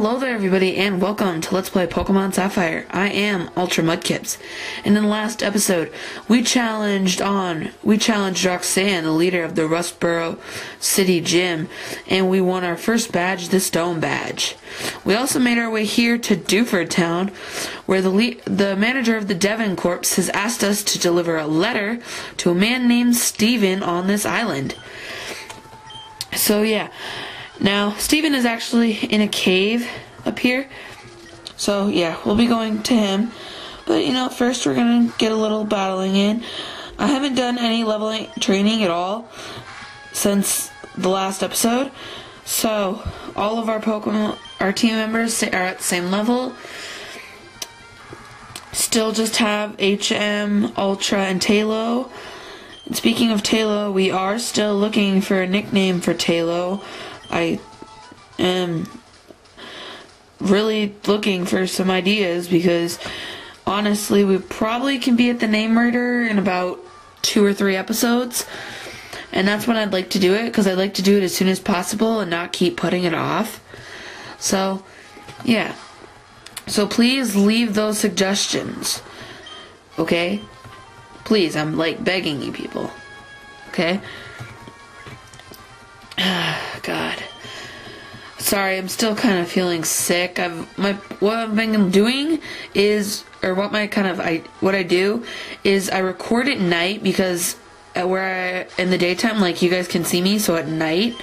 Hello there everybody and welcome to Let's Play Pokemon Sapphire. I am Ultra Mudkips, and in the last episode we challenged Roxanne, the leader of the Rustboro City Gym, and we won our first badge, the Stone Badge. We also made our way here to Dewford Town, where the manager of the Devon Corps has asked us to deliver a letter to a man named Steven on this island. So yeah. Now, Steven is actually in a cave up here, so yeah, we'll be going to him. But, first we're going to get a little battling in. I haven't done any leveling training at all since the last episode, so all of our team members are at the same level. Still just have HM, Ultra, and Talo. And speaking of Talo, we are still looking for a nickname for Talo. I am really looking for some ideas because honestly we probably can be at the name murder in about 2 or 3 episodes, and that's when I'd like to do it, because I'd like to do it as soon as possible and not keep putting it off. So yeah, so please leave those suggestions, okay? Please, I'm like begging you people, okay? God. Sorry, I'm still kind of feeling sick. What I've been doing is, or what I do is I record at night, because in the daytime, like, you guys can see me, so at night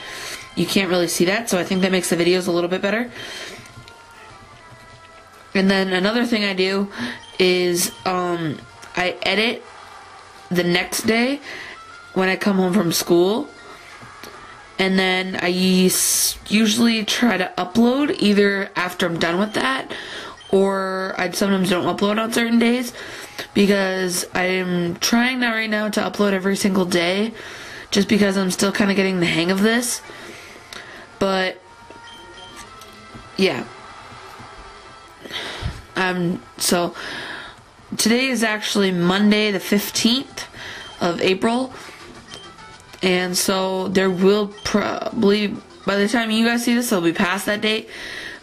you can't really see that, so I think that makes the videos a little bit better. And then another thing I do is I edit the next day when I come home from school. And then I usually try to upload either after I'm done with that, or I sometimes don't upload on certain days, because I'm trying right now to upload every single day, just because I'm still kind of getting the hang of this. But yeah, so today is actually Monday the 15th of April. And so there will probably, by the time you guys see this, it'll be past that date.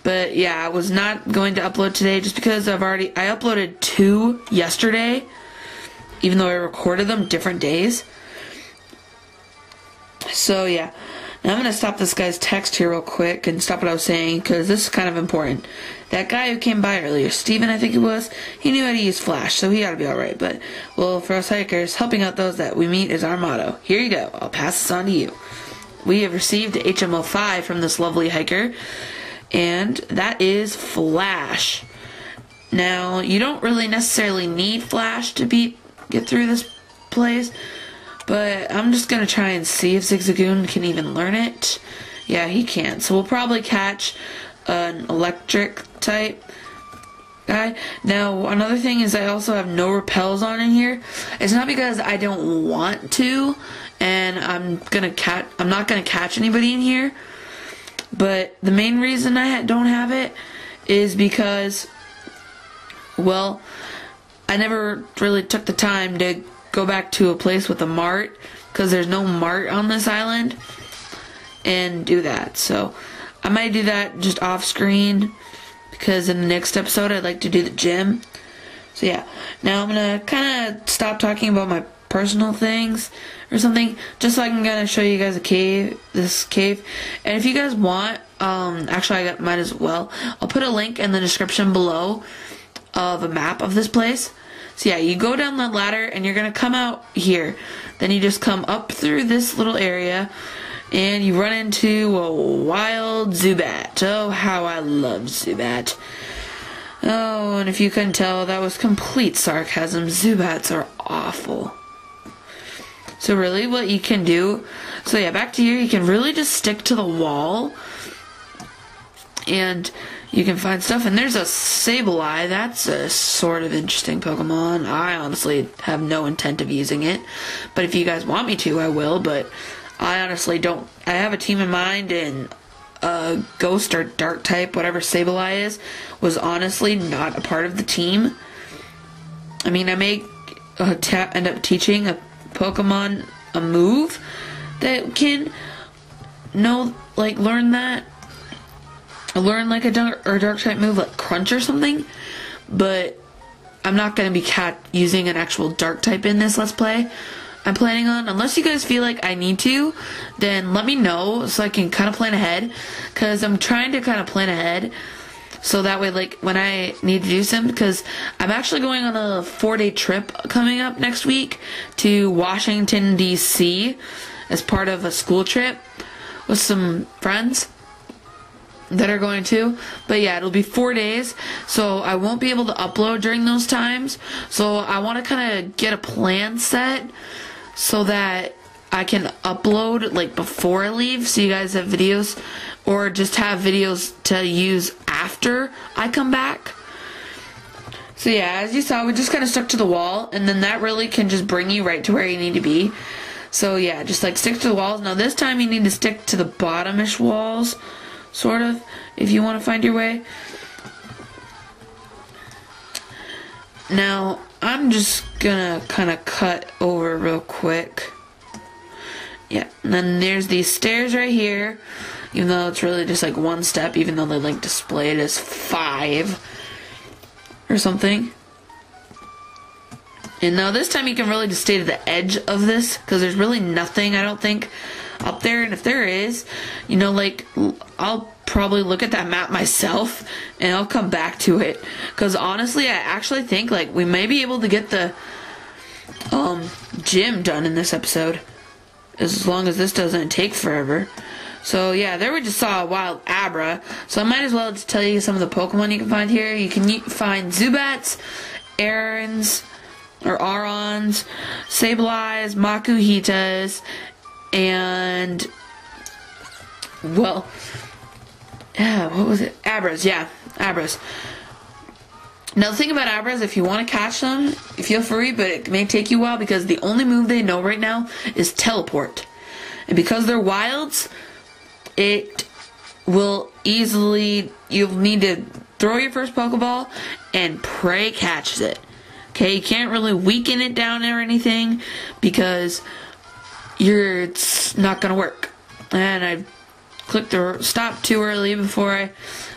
But yeah, I was not going to upload today just because I uploaded 2 yesterday, even though I recorded them different days. So yeah, now I'm going to stop this guy's text here real quick and stop what I was saying, because this is kind of important. That guy who came by earlier, Steven I think it was, he knew how to use Flash, so he ought to be alright. But, well, for us hikers, helping out those that we meet is our motto. Here you go, I'll pass this on to you. We have received HMO 5 from this lovely hiker, and that is Flash. Now, you don't really necessarily need Flash to get through this place, but I'm just going to try and see if Zigzagoon can even learn it. Yeah, he can. So we'll probably catch an electric type guy. Now, another thing is I also have no repels on in here. It's not because I don't want to, and I'm not gonna catch anybody in here. But the main reason I don't have it is because, well, I never really took the time to go back to a place with a mart, because there's no mart on this island, and do that. So I might do that just off screen, because in the next episode I'd like to do the gym. So yeah, now I'm gonna kind of stop talking about my personal things or something, just so I can kind of show you guys this cave. And if you guys want, actually I might as well, I'll put a link in the description below of a map of this place. So yeah, you go down the ladder and you're gonna come out here. Then you just come up through this little area, and you run into a wild Zubat. Oh, how I love Zubat. Oh, and if you couldn't tell, that was complete sarcasm. Zubats are awful. So really, what you can do, so yeah, back to here, you can really just stick to the wall, and you can find stuff. And there's a Sableye. That's a sort of interesting Pokemon. I honestly have no intent of using it, but if you guys want me to, I will. But I honestly don't. I have a team in mind, and Ghost or Dark type, whatever Sableye is, was honestly not a part of the team. I mean, I may end up teaching a Pokemon a move that can learn that, learn like a dark type move like Crunch or something, but I'm not going to be using an actual dark type in this Let's Play. I'm planning on, unless you guys feel like I need to, then let me know so I can kind of plan ahead, because I'm trying to kind of plan ahead so that way, like, when I need to do something, because I'm actually going on a 4-day trip coming up next week to Washington, D.C. as part of a school trip with some friends that are going to. But yeah, it'll be 4 days, so I won't be able to upload during those times. So I want to kind of get a plan set so that I can upload like before I leave, so you guys have videos, or just have videos to use after I come back. So yeah, as you saw, we just kind of stuck to the wall, and then that really can just bring you right to where you need to be. So yeah, just like stick to the walls. Now this time you need to stick to the bottomish walls, sort of, if you want to find your way. Now I'm just gonna kind of cut over real quick. Yeah, and then there's these stairs right here, even though it's really just like one step, even though they like display it as 5 or something. And now this time you can really just stay to the edge of this, because there's really nothing, I don't think, up there. And if there is, you know, like, I'll probably look at that map myself and I'll come back to it, because honestly I actually think like we may be able to get the gym done in this episode, as long as this doesn't take forever. So yeah, there we just saw a wild Abra, so I might as well just tell you some of the Pokemon you can find here. You can find Zubats, Arons, Sableyes, Makuhitas, and, well, yeah, what was it? Abras, yeah, Abras. Now the thing about Abras, if you want to catch them, feel free, but it may take you a while, because the only move they know right now is Teleport. And because they're wilds, it will easily, you'll need to throw your first Pokeball and pray catches it. Okay, you can't really weaken it down or anything, because it's not going to work. And I clicked the stop too early before I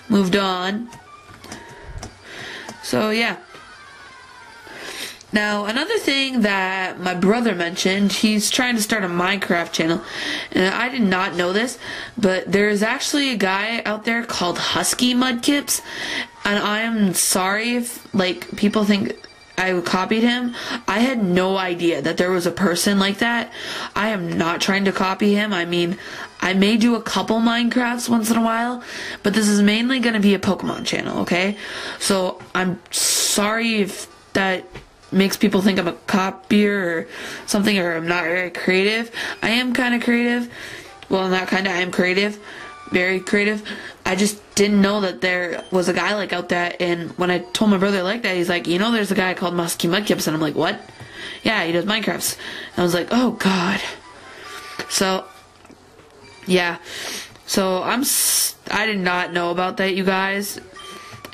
moved on. So yeah. Now another thing that my brother mentioned, he's trying to start a Minecraft channel, and I did not know this, but there's actually a guy out there called Husky Mudkips, and I am sorry if like people think I copied him. I had no idea that there was a person like that. I am not trying to copy him. I mean, I may do a couple Minecrafts once in a while, but this is mainly going to be a Pokemon channel, okay? So I'm sorry if that makes people think I'm a copier or something, or I'm not very creative. I am kind of creative. Well, not kind of, I am creative. Very creative. I just didn't know that there was a guy like out there, and when I told my brother like that, he's like, you know, there's a guy called Musky Mudkips, and I'm like, what? Yeah, he does Minecrafts. And I was like, oh god. So yeah, so I did not know about that, you guys,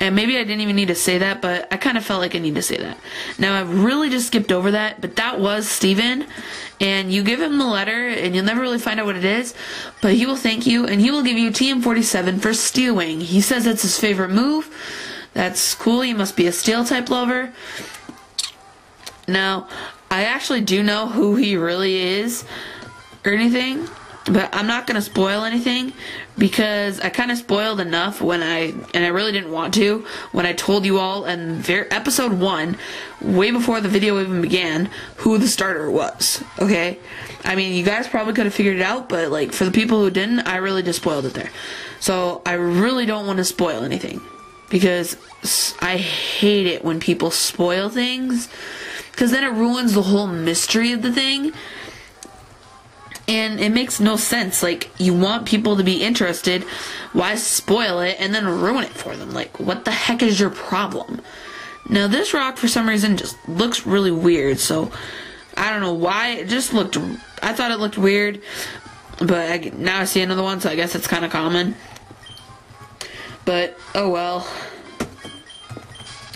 and maybe I didn't even need to say that, but I kind of felt like I need to say that. Now I've really just skipped over that, but that was Steven, and you give him the letter, and you'll never really find out what it is, but he will thank you, and he will give you TM47 for Steel Wing. He says that's his favorite move. That's cool. He must be a Steel type lover. Now, I actually do know who he really is, or anything, but I'm not going to spoil anything, because I kind of spoiled enough and I really didn't want to, when I told you all in episode 1, way before the video even began, who the starter was, okay? I mean, you guys probably could have figured it out, but like, for the people who didn't, I really just spoiled it there. So I really don't want to spoil anything, because I hate it when people spoil things, because then it ruins the whole mystery of the thing. And it makes no sense. Like, you want people to be interested, why spoil it and then ruin it for them? Like, what the heck is your problem? Now, this rock, for some reason, just looks really weird, so I don't know why. It just looked, I thought it looked weird, but now I see another one, so I guess it's kind of common. But, oh well.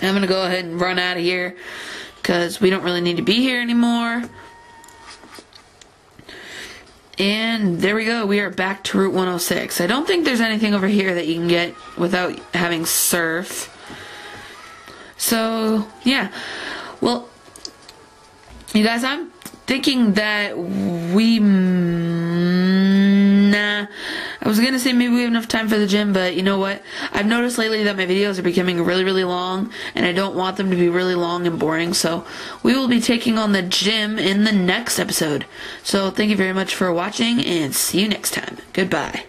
I'm gonna go ahead and run out of here, because we don't really need to be here anymore. And there we go. We are back to Route 106. I don't think there's anything over here that you can get without having surf. So, yeah. Well, you guys, I'm thinking that I was gonna say maybe we have enough time for the gym, but you know what? I've noticed lately that my videos are becoming really, really long, and I don't want them to be really long and boring, so we will be taking on the gym in the next episode. So thank you very much for watching, and see you next time. Goodbye.